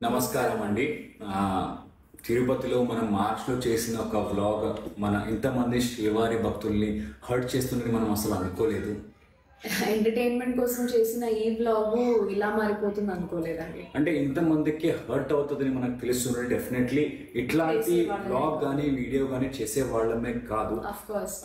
నమస్కారం అండి. తిరుపతిలో మనం మార్చ్లో చేసిన ఒక వ్లాగ్ మన ఇంతమంది శ్రీవారి భక్తుల్ని హర్ట్ చేస్తుందని మనం అసలు అనుకోలేదు. ఎంటర్టైన్మెంట్ కోసం చేసిన ఈ వ్లాగ్ ఇలా మారిపోతుంది అనుకోలేదండి. అంటే ఇంతమందికి హర్ట్ అవుతుందని మనకు తెలుస్తుంది. డెఫినెట్లీ ఇట్లాంటి వ్లాగ్ కానీ వీడియో కానీ చేసే వాళ్ళమే కాదు.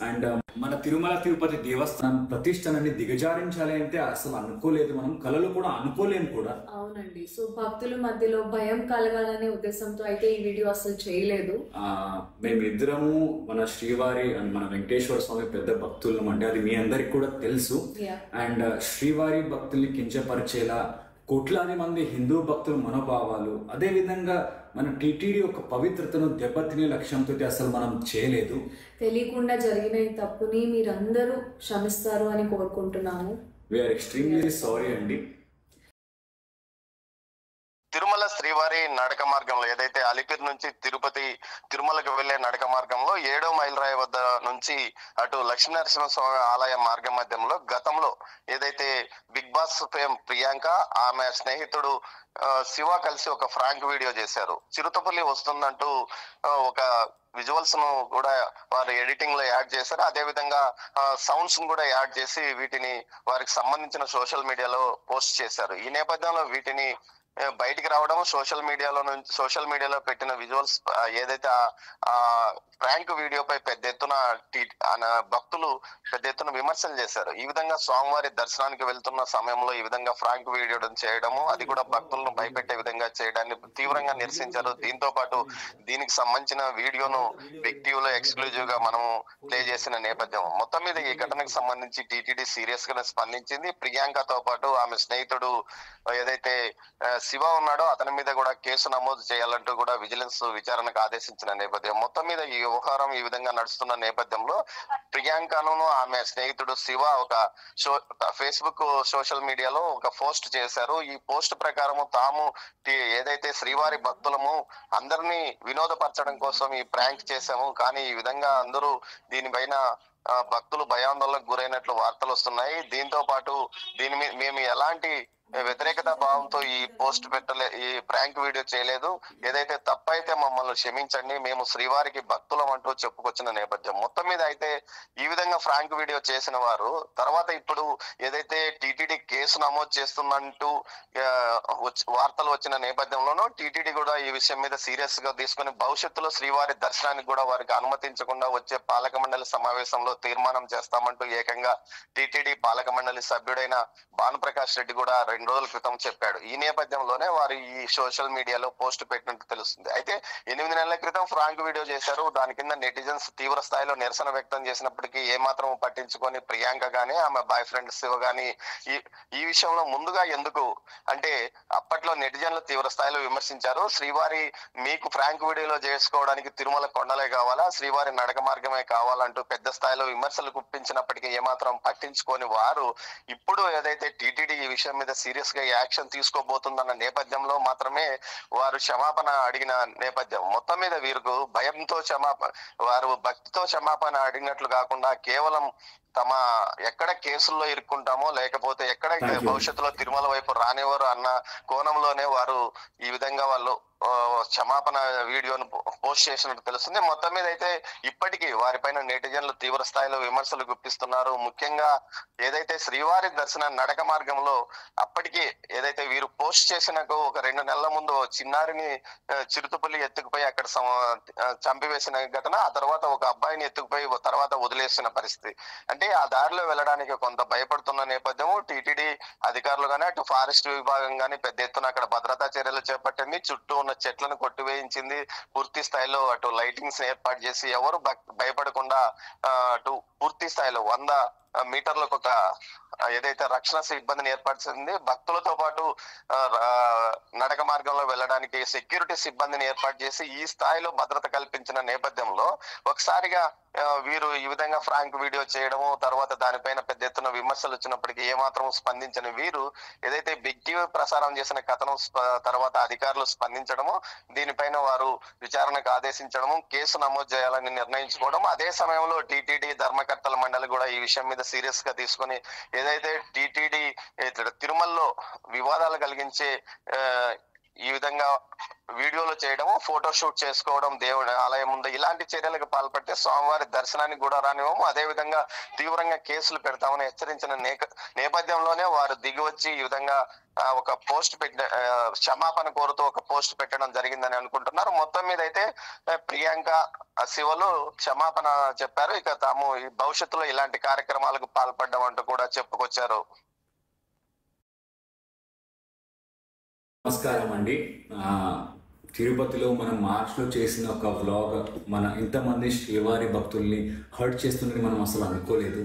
అండ్ మన తిరుమల తిరుపతి దేవస్థానం ప్రతిష్టనని దిగజారించాలి అంటే అసలు అనుకోలేదు, మనం కళలు కూడా అనుకోలేము కూడా. అవునండి. సో భక్తుల మధ్యలో భయం కలగాలనే ఉద్దేశంతో అయితే ఈ వీడియో అసలు చేయలేదు. మేమిద్దరము మన శ్రీవారి అండ్ మన వెంకటేశ్వర స్వామి పెద్ద భక్తులం అంటే అది మీ అందరికి కూడా తెలుసు. అండ్ శ్రీవారి భక్తుల్ని కించపరిచేలా కోట్లాది మంది హిందూ భక్తుల మనోభావాలు, అదే విధంగా మన టీటీడీ యొక్క పవిత్రతను దెబ్బతినే లక్ష్యంతో అసలు మనం చేయలేదు. తెలియకుండా జరిగిన ఈ తప్పుని మీరందరూ క్షమిస్తారు అని కోరుకుంటున్నాము. వీఆర్ ఎక్స్ట్రీమ్లీ సారీ అండి. తిరుమల శ్రీవారి నడక మార్గంలో ఏదైతే అలిపిరి నుంచి తిరుమలకు వెళ్లే నడక మార్గంలో 7వ మైలురాయి వద్ద నుంచి అటు లక్ష్మీనరసింహస్వామి ఆలయ మార్గ మధ్యంలో గతంలో ఏదైతే బిగ్ బాస్ ఫేమ్ ప్రియాంక ఆమె స్నేహితుడు శివ కలిసి ఒక ఫ్రాంక్ వీడియో చేశారు. చిరుతపల్లి వస్తుందంటూ ఒక విజువల్స్ ను కూడా వారు ఎడిటింగ్ లో యాడ్ చేశారు. అదే విధంగా సౌండ్స్ ను కూడా యాడ్ చేసి వీటిని వారికి సంబంధించిన సోషల్ మీడియాలో పోస్ట్ చేశారు. ఈ నేపథ్యంలో వీటిని బయటికి రావడం, సోషల్ మీడియాలో పెట్టిన విజువల్స్ ఏదైతే ఆ ప్రాంక్ వీడియోపై పెద్ద ఎత్తున భక్తులు పెద్ద ఎత్తున విమర్శలు చేశారు. ఈ విధంగా స్వామివారి దర్శనానికి వెళ్తున్న సమయంలో ఈ విధంగా ఫ్రాంక్ వీడియో చేయడము, అది కూడా భక్తులను భయపెట్టే విధంగా చేయడాన్ని తీవ్రంగా నిరసించారు. దీంతో పాటు దీనికి సంబంధించిన వీడియోను బిగ్ టీవీలో ఎక్స్క్లూజివ్ గా మనము ప్లే చేసిన నేపథ్యం. మొత్తం మీద ఈ ఘటనకు సంబంధించి టీటీడీ సీరియస్ గానే స్పందించింది. ప్రియాంకతో పాటు ఆమె స్నేహితుడు ఏదైతే శివ ఉన్నాడో అతని మీద కూడా కేసు నమోదు చేయాలంటూ కూడా విజిలెన్స్ విచారణకు ఆదేశించిన నేపథ్యం. మొత్తం మీద ఈ వ్యవహారం ఈ విధంగా నడుస్తున్న నేపథ్యంలో ప్రియాంకను ఆమె స్నేహితుడు శివ ఒక ఫేస్బుక్ సోషల్ మీడియాలో ఒక పోస్ట్ చేశారు. ఈ పోస్ట్ ప్రకారం తాము ఏదైతే శ్రీవారి భక్తులము అందరినీ వినోదపరచడం కోసం ఈ ప్రాంక్ చేశాము, కానీ ఈ విధంగా అందరూ దీనిపైన భక్తులు భయాందోళనకు గురైనట్లు వార్తలు వస్తున్నాయి. దీంతో పాటు దీని మీద మేము ఎలాంటి వ్యతిరేకత భావంతో ఈ పోస్ట్ ఈ ప్రాంక్ వీడియో చేయలేదు, ఏదైతే తప్పైతే మమ్మల్ని క్షమించండి, మేము శ్రీవారికి భక్తులం అంటూ చెప్పుకొచ్చిన నేపథ్యం. మొత్తం మీద అయితే ఈ విధంగా ఫ్రాంక్ వీడియో చేసిన వారు తర్వాత ఇప్పుడు ఏదైతే టీటీడీ కేసు నమోదు చేస్తుందంటూ వార్తలు వచ్చిన నేపథ్యంలోనూ టీటీడీ కూడా ఈ విషయం మీద సీరియస్ గా తీసుకుని భవిష్యత్తులో శ్రీవారి దర్శనానికి కూడా వారికి అనుమతించకుండా వచ్చే పాలక మండలి సమావేశంలో తీర్మానం చేస్తామంటూ ఏకంగా టీటీడీ పాలక మండలి సభ్యుడైన భానుప్రకాష్ రెడ్డి కూడా 2 రోజుల క్రితం చెప్పాడు. ఈ నేపథ్యంలోనే వారు ఈ సోషల్ మీడియాలో పోస్ట్ పెట్టినట్టు తెలుస్తుంది. అయితే 8 నెలల క్రితం ఫ్రాంక్ వీడియో చేశారు. దాని కింద నెటిజన్స్ తీవ్ర స్థాయిలో నిరసన వ్యక్తం చేసినప్పటికీ ఏమాత్రం పట్టించుకొని ప్రియాంక గానీ ఆమె బాయ్ ఫ్రెండ్ శివ గానీ ఈ విషయంలో ముందుగా ఎందుకు అంటే అప్పట్లో నెటిజన్లు తీవ్ర స్థాయిలో విమర్శించారు. శ్రీవారి మీకు ఫ్రాంక్ వీడియోలో చేసుకోవడానికి తిరుమల కొండలే కావాలా, శ్రీవారి నడక మార్గమే కావాలంటూ పెద్ద స్థాయిలో విమర్శలు గుప్పించినప్పటికీ ఏమాత్రం పట్టించుకొని వారు ఇప్పుడు ఏదైతే టీటీడీ ఈ విషయం మీద సీరియస్ గా యాక్షన్ తీసుకోబోతుందన్న నేపథ్యంలో మాత్రమే వారు క్షమాపణ అడిగిన నేపథ్యం. మొత్తం మీద వీరికి భయంతో వారు భక్తితో క్షమాపణ అడిగినట్లు కాకుండా కేవలం తమ ఎక్కడ కేసుల్లో ఇరుక్కుంటామో లేకపోతే ఎక్కడ భవిష్యత్తులో తిరుమల వైపు రానివ్వరు అన్న కోణంలోనే వారు ఈ విధంగా వాళ్ళు క్షమాపణ వీడియోను పోస్ట్ చేసినట్టు తెలుస్తుంది. మొత్తం మీద అయితే ఇప్పటికీ వారిపైన నెటిజన్లు తీవ్ర స్థాయిలో విమర్శలు గుప్పిస్తున్నారు. ముఖ్యంగా ఏదైతే శ్రీవారి దర్శన నడక మార్గంలో అప్పటికి ఏదైతే వీరు పోస్ట్ చేసిన ఒక 2 నెలల ముందు చిన్నారిని చిరుతపల్లి ఎత్తుకుపోయి అక్కడ చంపివేసిన ఘటన, ఆ తర్వాత ఒక అబ్బాయిని ఎత్తుకుపోయి తర్వాత వదిలేసిన పరిస్థితి. అంటే ఆ దారిలో వెళ్ళడానికి కొంత భయపడుతున్న నేపథ్యము టీటీడీ అధికారులు గానీ అటు ఫారెస్ట్ విభాగం గానీ పెద్ద ఎత్తున అక్కడ భద్రతా చర్యలు చేపట్టింది. చుట్టూ ఉన్న చెట్లను కొట్టివేయించింది. పూర్తి స్థాయిలో అటు లైటింగ్స్ ఏర్పాటు చేసి ఎవరు భయపడకుండా అటు పూర్తి స్థాయిలో 100 మీటర్లకు ఒక ఏదైతే రక్షణ సిబ్బందిని ఏర్పరిచింది. భక్తులతో పాటు నడక మార్గంలో వెళ్ళడానికి సెక్యూరిటీ సిబ్బందిని ఏర్పాటు చేసి ఈ స్థాయిలో భద్రత కల్పించిన నేపథ్యంలో ఒకసారిగా వీరు ఈ విధంగా ఫ్రాంక్ వీడియో చేయడము, తర్వాత దానిపైన పెద్ద ఎత్తున విమర్శలు వచ్చినప్పటికీ ఏమాత్రం స్పందించని వీరు ఏదైతే బిగ్ టీవీ ప్రసారం చేసిన కథనం తర్వాత అధికారులు స్పందించడము, దీనిపైన వారు విచారణకు ఆదేశించడము, కేసు నమోదు చేయాలని నిర్ణయించుకోవడం, అదే సమయంలో టీటీడీ ధర్మకర్తల మండలి కూడా ఈ విషయం మీద సీరియస్ గా తీసుకుని ఏదైతే టీటీడీ తిరుమలలో వివాదాలు కలిగించే ఈ విధంగా వీడియోలు చేయడం, ఫోటో షూట్ చేసుకోవడం, దేవుడి ఆలయం ముందు ఇలాంటి చర్యలకు పాల్పడితే స్వామివారి దర్శనానికి కూడా రానివ్వము, అదే విధంగా తీవ్రంగా కేసులు పెడతామని హెచ్చరించిన నేపథ్యంలోనే వారు దిగి వచ్చి ఈ విధంగా ఒక పోస్ట్ క్షమాపణ కోరుతూ ఒక పోస్ట్ పెట్టడం జరిగిందని అనుకుంటున్నారు. మొత్తం మీద అయితే ప్రియాంక శివలు క్షమాపణ చెప్పారు. ఇక తాము ఈ భవిష్యత్తులో ఇలాంటి కార్యక్రమాలకు పాల్పడ్డం అంటూ కూడా చెప్పుకొచ్చారు. నమస్కారం అండి. తిరుపతిలో మనం మార్చ్లో చేసిన ఒక వ్లాగ్ మన ఇంతమంది శ్రీవారి భక్తుల్ని హర్ట్ చేస్తుందని మనం అసలు అనుకోలేదు.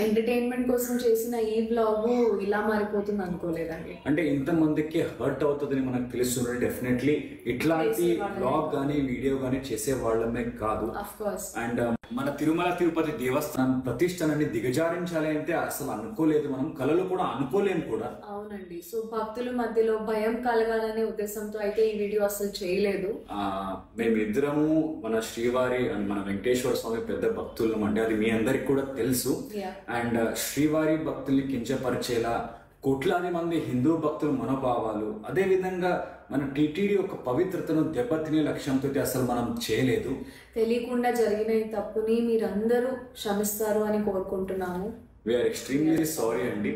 ఎంటర్టైన్మెంట్ కోసం చేసిన ఈ బ్లాగ్ ఇలా మారిపోతుంది అనుకోలేదండి. అంటే ఇంతమందికి హర్ట్ అవుతుందని మనకు తెలుస్తుంది. డెఫినెట్లీ ఇట్లాంటి బ్లాగ్ కానీ వీడియో కానీ చేసే వాళ్ళమే కాదు. అండ్ మన తిరుమల తిరుపతి దేవస్థానం ప్రతిష్టనని దిగజారించాలి అంటే అసలు అనుకోలేదు, మనం కళలో కూడా అనుకోలేము కూడా. అవునండి. సో భక్తుల మధ్యలో భయం కలగాలనే ఉద్దేశంతో అయితే ఈ వీడియో అసలు చేయలేదు. మేమిద్దరము మన శ్రీవారి అండ్ మన వెంకటేశ్వర స్వామి పెద్ద భక్తులం అండి, అది మీ అందరికి కూడా తెలుసు. అండ్ శ్రీవారి భక్తుల్ని కించపరిచేలా కోట్లాది మంది హిందూ భక్తుల మనోభావాలు, అదే విధంగా మన టీటీడీ యొక్క పవిత్రతను దెబ్బతినే లక్ష్యంతో అసలు మనం చేయలేదు. తెలియకుండా జరిగిన ఈ తప్పుని మీరందరూ క్షమిస్తారు అని కోరుకుంటున్నాము. వీఆర్ ఎక్స్ట్రీమ్లీ సారీ అండి.